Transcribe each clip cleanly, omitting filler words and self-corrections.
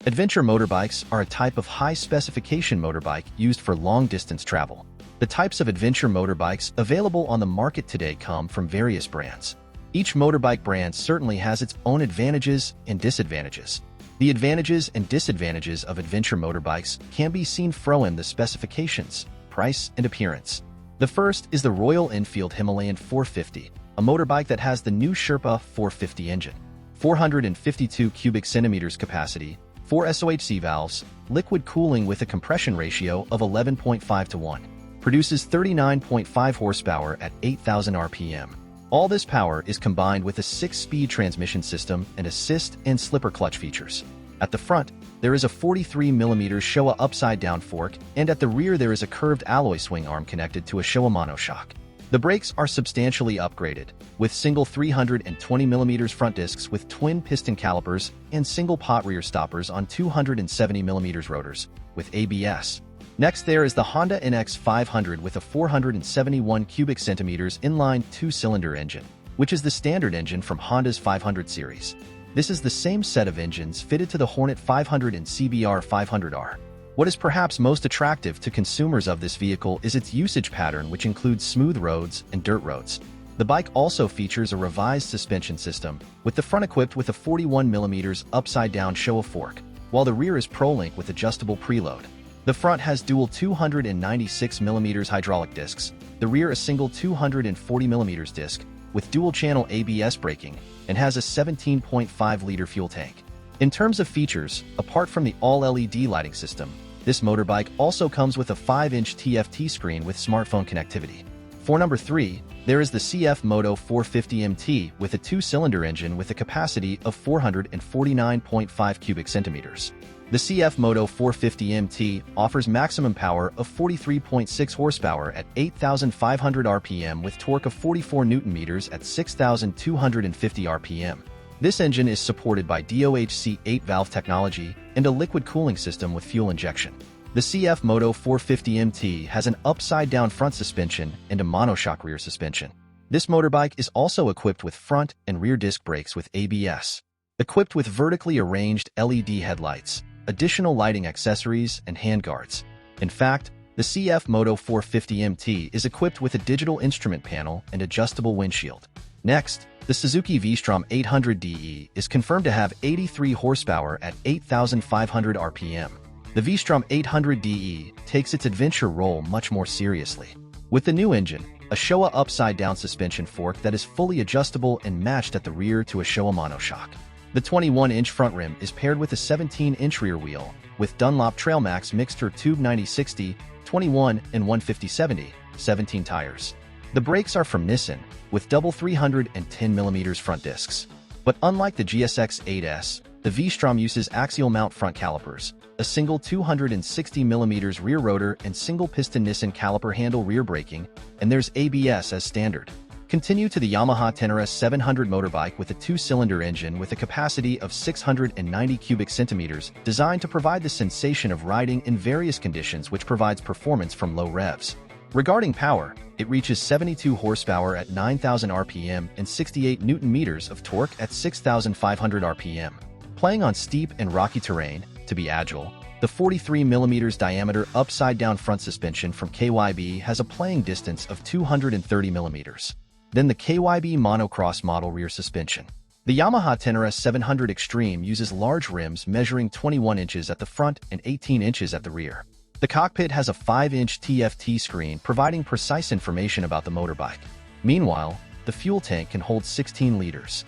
Adventure motorbikes are a type of high-specification motorbike used for long-distance travel. The types of adventure motorbikes available on the market today come from various brands. Each motorbike brand certainly has its own advantages and disadvantages. The advantages and disadvantages of adventure motorbikes can be seen from the specifications, price, and appearance. The first is the Royal Enfield Himalayan 450, a motorbike that has the new Sherpa 450 engine, 452 cubic centimeters capacity, 4 SOHC valves, liquid cooling with a compression ratio of 11.5 to 1, produces 39.5 horsepower at 8,000 RPM. All this power is combined with a 6-speed transmission system and assist and slipper clutch features. At the front, there is a 43mm Showa upside-down fork, and at the rear there is a curved alloy swing arm connected to a Showa monoshock. The brakes are substantially upgraded, with single 320mm front discs with twin piston calipers and single pot rear stoppers on 270mm rotors, with ABS. Next there is the Honda NX 500 with a 471 cubic centimeters inline 2-cylinder engine, which is the standard engine from Honda's 500 series. This is the same set of engines fitted to the Hornet 500 and CBR 500R. What is perhaps most attractive to consumers of this vehicle is its usage pattern, which includes smooth roads and dirt roads. The bike also features a revised suspension system, with the front equipped with a 41mm upside-down Showa fork, while the rear is Pro-Link with adjustable preload. The front has dual 296mm hydraulic discs, the rear a single 240mm disc, with dual-channel ABS braking, and has a 17.5-liter fuel tank. In terms of features, apart from the all-LED lighting system, this motorbike also comes with a 5-inch TFT screen with smartphone connectivity. For number 3, there is the cfmoto 450MT with a 2-cylinder engine with a capacity of 449.5 cubic centimeters. The cfmoto 450MT offers maximum power of 43.6 horsepower at 8,500 RPM with torque of 44 Nm at 6,250 RPM. This engine is supported by SOHC 8-valve technology and a liquid cooling system with fuel injection. The cfmoto 450MT has an upside-down front suspension and a monoshock rear suspension. This motorbike is also equipped with front and rear disc brakes with ABS. Equipped with vertically arranged LED headlights, additional lighting accessories, and handguards. In fact, the cfmoto 450MT is equipped with a digital instrument panel and adjustable windshield. Next, the Suzuki V-Strom 800DE is confirmed to have 83 horsepower at 8,500 RPM. The V-Strom 800DE takes its adventure role much more seriously. With the new engine, a Showa upside-down suspension fork that is fully adjustable and matched at the rear to a Showa monoshock. The 21-inch front rim is paired with a 17-inch rear wheel, with Dunlop Trailmax Mixture Tube 90/60, 21 and 150/70, 17 tires. The brakes are from Nissan, with double 310mm front discs. But unlike the GSX 8S, the V-Strom uses axial mount front calipers, a single 260mm rear rotor and single piston Nissan caliper handle rear braking, and there's ABS as standard. Continue to the Yamaha Tenere 700 motorbike with a 2-cylinder engine with a capacity of 690 cubic centimeters, designed to provide the sensation of riding in various conditions, which provides performance from low revs. Regarding power, it reaches 72 horsepower at 9,000 RPM and 68 Nm of torque at 6,500 RPM. Playing on steep and rocky terrain, to be agile, the 43mm diameter upside-down front suspension from KYB has a playing distance of 230mm. Then the KYB monocross model rear suspension. The Yamaha Tenere 700 Extreme uses large rims measuring 21 inches at the front and 18 inches at the rear. The cockpit has a 5-inch TFT screen providing precise information about the motorbike. Meanwhile, the fuel tank can hold 16 liters.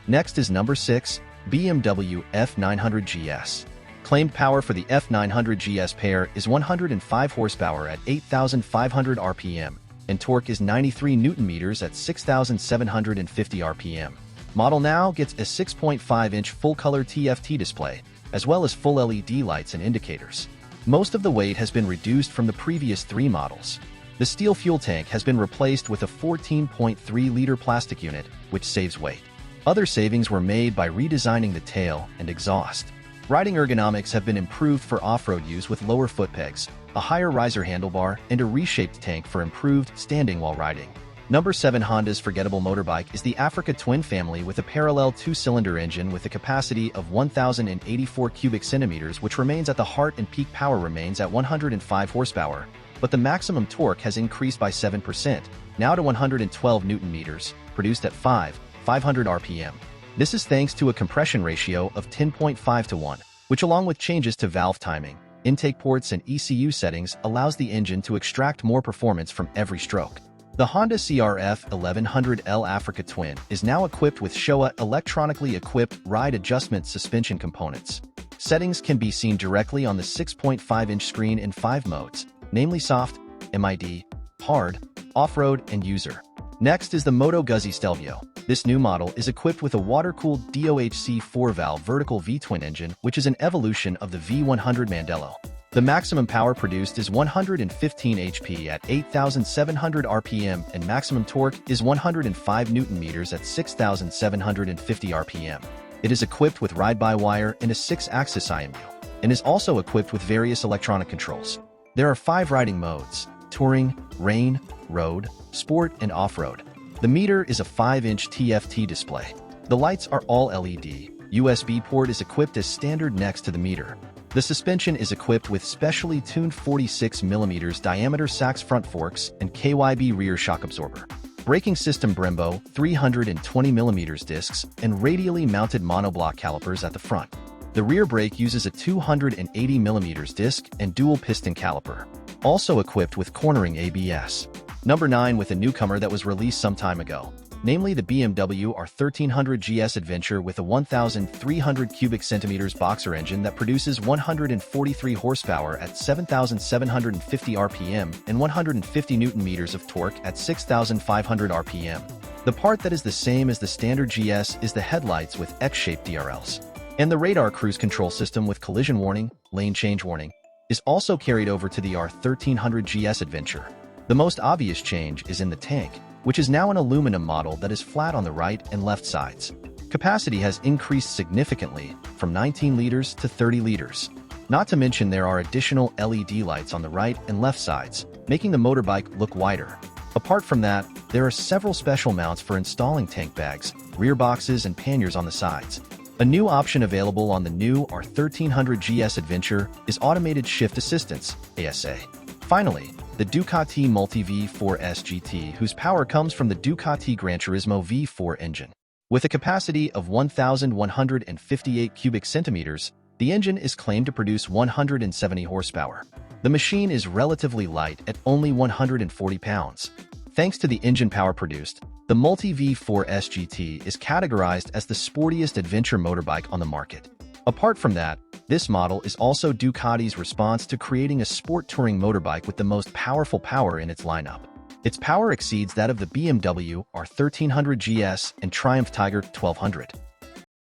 Next is number 6, BMW F900 GS. Claimed power for the F900 GS pair is 105 horsepower at 8,500 RPM, and torque is 93 Nm at 6,750 RPM. Model now gets a 6.5-inch full-color TFT display, as well as full LED lights and indicators. Most of the weight has been reduced from the previous 3 models. The steel fuel tank has been replaced with a 14.3-liter plastic unit, which saves weight. Other savings were made by redesigning the tail and exhaust. Riding ergonomics have been improved for off-road use with lower foot pegs, a higher riser handlebar, and a reshaped tank for improved standing while riding. Number 7. Honda's forgettable motorbike is the Africa Twin family with a parallel two-cylinder engine with a capacity of 1,084 cubic centimeters, which remains at the heart, and peak power remains at 105 horsepower. But the maximum torque has increased by 7%, now to 112 Newton-meters, produced at 500 RPM. This is thanks to a compression ratio of 10.5 to 1, which along with changes to valve timing, intake ports and ECU settings allows the engine to extract more performance from every stroke. The Honda CRF 1100L Africa Twin is now equipped with Showa electronically equipped ride adjustment suspension components. Settings can be seen directly on the 6.5-inch screen in 5 modes, namely soft, MID, hard, off-road, and user. Next is the Moto Guzzi Stelvio. This new model is equipped with a water-cooled SOHC 4-valve vertical V-twin engine, which is an evolution of the V100 Mandello. The maximum power produced is 115 HP at 8,700 RPM, and maximum torque is 105 Newton-meters at 6,750 RPM. It is equipped with ride-by-wire and a 6-axis IMU, and is also equipped with various electronic controls. There are 5 riding modes: touring, rain, road, sport, and off-road. The meter is a 5-inch TFT display. The lights are all LED. USB port is equipped as standard next to the meter. The suspension is equipped with specially tuned 46mm diameter Sachs front forks and KYB rear shock absorber. Braking system Brembo 320mm discs and radially mounted monoblock calipers at the front. The rear brake uses a 280mm disc and dual piston caliper. Also equipped with cornering ABS. Number 9. With a newcomer that was released some time ago, namely the BMW R1300 GS Adventure with a 1,300 cubic centimeters boxer engine that produces 143 horsepower at 7,750 RPM and 150 Newton-meters of torque at 6,500 RPM. The part that is the same as the standard GS is the headlights with X-shaped DRLs. And the radar cruise control system with collision warning, lane change warning, is also carried over to the R1300 GS Adventure. The most obvious change is in the tank, which is now an aluminum model that is flat on the right and left sides. Capacity has increased significantly from 19 liters to 30 liters. Not to mention there are additional LED lights on the right and left sides, making the motorbike look wider. Apart from that, there are several special mounts for installing tank bags, rear boxes, and panniers on the sides. A new option available on the new R1300 GS Adventure is automated shift assistance, ASA. Finally, the Ducati Multi V4S GT, whose power comes from the Ducati Gran Turismo V4 engine. With a capacity of 1,158 cubic centimeters, the engine is claimed to produce 170 horsepower. The machine is relatively light at only 140 pounds. Thanks to the engine power produced, the Multi V4S GT is categorized as the sportiest adventure motorbike on the market. Apart from that, this model is also Ducati's response to creating a sport touring motorbike with the most powerful power in its lineup. Its power exceeds that of the BMW R1300 GS and Triumph Tiger 1200.